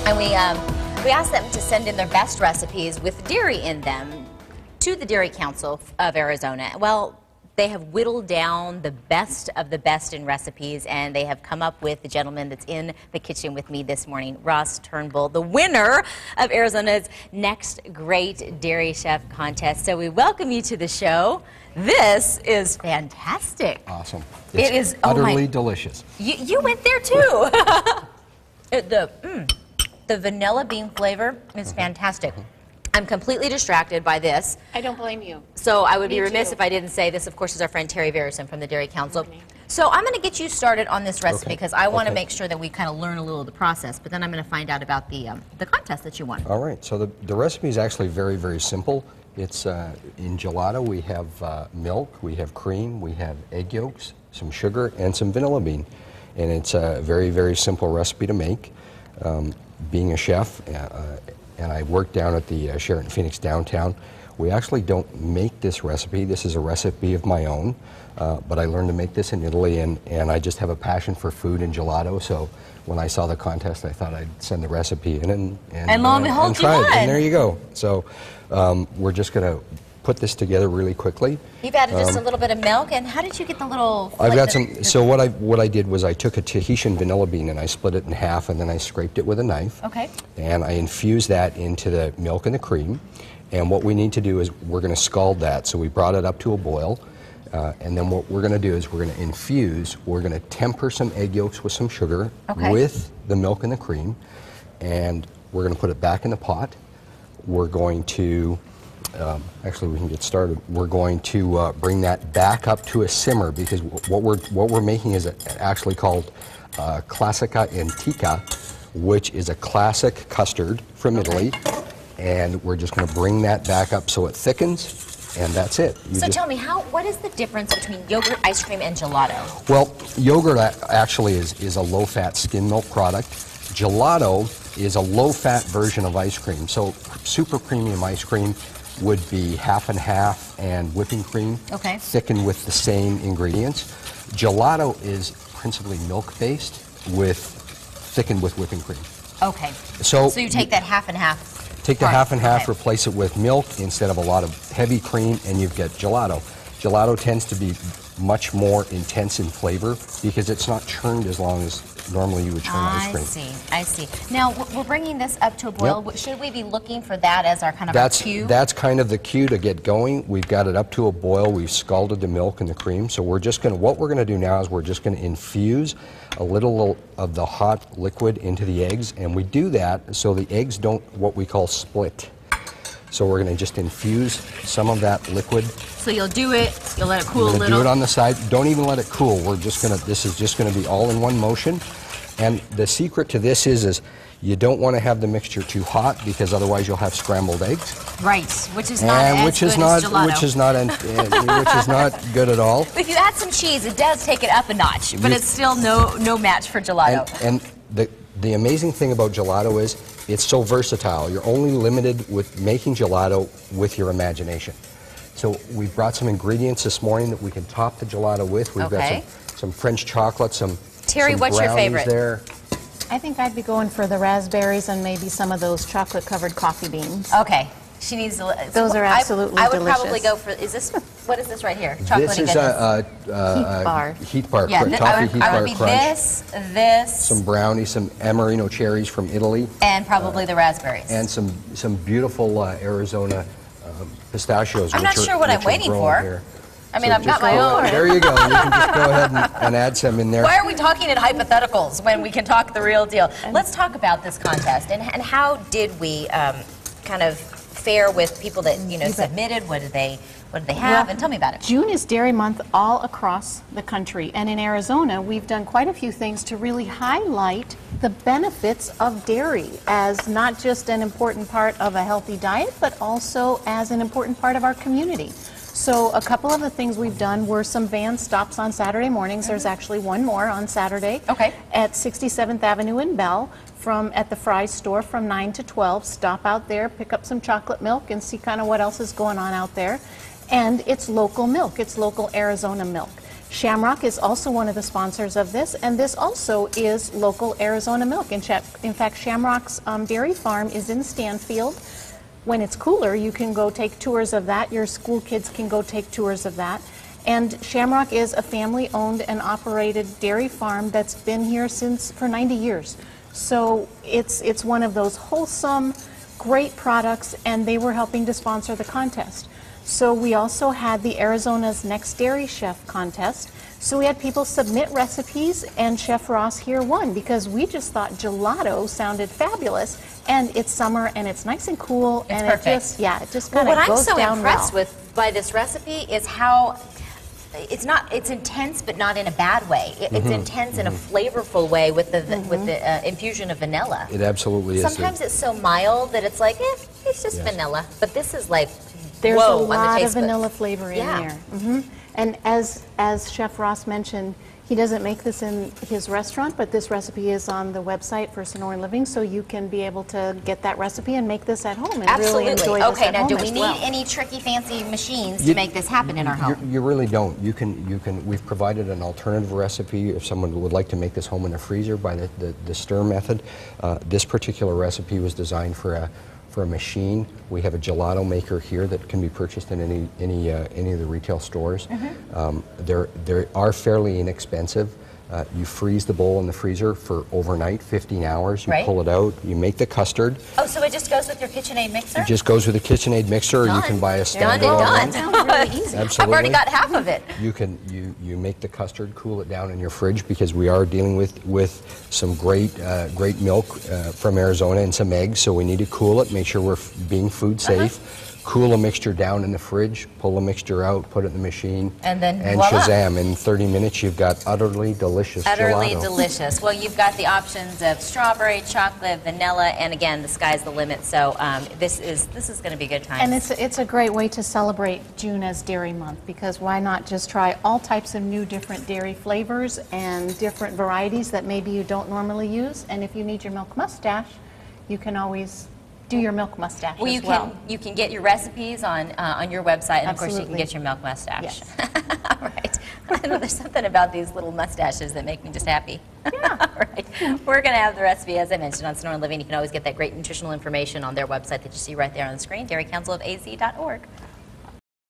And we asked them to send in their best recipes with dairy in them to the Dairy Council of Arizona. Well, they have whittled down the best of the best in recipes, and they have come up with the gentleman that's in the kitchen with me this morning, Ross Turnbull, the winner of Arizona's Next Great Dairy Chef Contest. So we welcome you to the show. This is fantastic. Awesome. It is utterly delicious. You went there too. The vanilla bean flavor is fantastic. I'm completely distracted by this. I don't blame you. So I would be remiss too. if I didn't say this, of course, is our friend Terry Verison from the Dairy Council. So I'm going to get you started on this recipe because I want to make sure that we kind of learn a little of the process, but then I'm going to find out about the contest that you won. All right, so the recipe is actually very, very simple. It's in gelato, we have milk, we have cream, we have egg yolks, some sugar, and some vanilla bean. And it's a very, very simple recipe to make. Being a chef, and I work down at the Sheraton Phoenix downtown, we actually don't make this recipe. This is a recipe of my own, but I learned to make this in Italy, and I just have a passion for food and gelato, so when I saw the contest, I thought I'd send the recipe in and lo and behold, try you it. won. And there you go. So we're just going to put this together really quickly. You've added just a little bit of milk, and how did you get the little... I've got some, so what I did was I took a Tahitian vanilla bean and I split it in half, and then I scraped it with a knife. Okay. And I infused that into the milk and the cream. And what we need to do is we're going to scald that. So we brought it up to a boil. And then what we're going to do is we're going to infuse, we're going to temper some egg yolks with some sugar with the milk and the cream. And we're going to put it back in the pot. We're going to... actually, we can get started. We're going to bring that back up to a simmer because what we're making is actually called Classica Antica, which is a classic custard from Italy, and we're just going to bring that back up so it thickens, and that's it. So tell me, what is the difference between yogurt, ice cream, and gelato? Well, yogurt actually is a low-fat skim milk product. Gelato is a low-fat version of ice cream. So super premium ice cream would be half and half and whipping cream, thickened with the same ingredients. Gelato is principally milk-based thickened with whipping cream. Okay. So you take that half and half. Take the half and half, replace it with milk instead of a lot of heavy cream, and you get gelato. Gelato tends to be much more intense in flavor because it's not churned as long as normally you would churn ice cream. I see. Now, we're bringing this up to a boil. Yep. Should we be looking for that as our kind of cue? That's kind of the cue to get going. We've got it up to a boil. We've scalded the milk and the cream. So we're just going to, what we're going to do now is we're just going to infuse a little of the hot liquid into the eggs. And we do that so the eggs don't what we call split. So we're going to just infuse some of that liquid. So you'll do it, you'll let it cool a little. Do it on the side. Don't even let it cool. This is just going to be all in one motion. And the secret to this is you don't want to have the mixture too hot because otherwise you'll have scrambled eggs. Right, which is not as good as gelato. Which is not good at all. If you add some cheese, it does take it up a notch, but it's still no match for gelato. And the amazing thing about gelato is it's so versatile. You're only limited with making gelato with your imagination. So we've brought some ingredients this morning that we can top the gelato with. We've got some French chocolate, Terry, what's your favorite? There. I think I'd be going for the raspberries and maybe some of those chocolate-covered coffee beans. Okay. She needs to... Those are absolutely delicious. I would probably go for... what is this right here? Chocolate This is a heat bar. Yeah, toffee heat bar crunch. This. Some brownies, some Amarino cherries from Italy. And probably the raspberries. And some beautiful Arizona pistachios. I'm not sure what I'm waiting for. Here. I mean, I've got my own. There you go. You can just go ahead and add some in there. Why are we talking in hypotheticals when we can talk the real deal? Let's talk about this contest and how did we kind of fare with people that submitted? What did they have? And tell me about it. June is Dairy Month all across the country, and in Arizona, we've done quite a few things to really highlight the benefits of dairy as not just an important part of a healthy diet, but also as an important part of our community. So a couple of the things we've done were some van stops on Saturday mornings. There's actually one more on Saturday at 67th Avenue in Bell at the Fry's store from 9 to 12. Stop out there, pick up some chocolate milk, and see kind of what else is going on out there. And it's local milk. It's local Arizona milk. Shamrock is also one of the sponsors of this, and this also is local Arizona milk. In fact, Shamrock's dairy farm is in Stanfield. When it's cooler, you can go take tours of that. Your school kids can go take tours of that. And Shamrock is a family-owned and operated dairy farm that's been here for 90 years. So it's one of those wholesome, great products, and they were helping to sponsor the contest. So we also had the Arizona's Next Dairy Chef contest. So we had people submit recipes, and Chef Ross here won because we just thought gelato sounded fabulous, and it's summer and it's nice and cool, It's and perfect. it just kind of What I'm goes so down impressed well. by this recipe is how it's intense, but not in a bad way. It's intense in a flavorful way with the infusion of vanilla. It absolutely is. Sometimes it's so mild that it's like, it's just vanilla. But this is like, There's whoa, a on the lot of taste buds. vanilla flavor in Yeah. there. And as Chef Ross mentioned, he doesn't make this in his restaurant, but this recipe is on the website for Sonoran Living, so you can be able to get that recipe and make this at home and really enjoy this Okay, at now home do we as need well. any tricky, fancy machines to make this happen in our home? You really don't. We've provided an alternative recipe if someone would like to make this home in a freezer by the stir method. This particular recipe was designed for a machine. We have a gelato maker here that can be purchased in any of the retail stores. They are fairly inexpensive. You freeze the bowl in the freezer for overnight, 15 hours. You Right. pull it out. You make the custard. Oh, so it just goes with your KitchenAid mixer? It just goes with a KitchenAid mixer, or you can buy a Done and standalone done. one. Sounds really easy. Absolutely. I've already got half of it. You make the custard, cool it down in your fridge because we are dealing with some great milk from Arizona and some eggs, so we need to cool it, make sure we're being food safe. Cool a mixture down in the fridge, pull the mixture out, put it in the machine, And then and voila. Shazam! In 30 minutes, you've got utterly delicious Utterly gelato. delicious. Well, you've got the options of strawberry, chocolate, vanilla, and again, the sky's the limit. So this is going to be a good time. And it's a great way to celebrate June as Dairy Month, because why not just try all types of new different dairy flavors and different varieties that maybe you don't normally use. And if you need your milk mustache, you can always do your milk mustache Well, as you can get your recipes on your website, and of course you can Absolutely. get your milk mustache. Yes. All right. I don't know, there's something about these little mustaches that make me just happy. Yeah. All right. We're going to have the recipe, as I mentioned, on Sonoran Living. You can always get that great nutritional information on their website that you see right there on the screen, dairycouncilofaZ.org.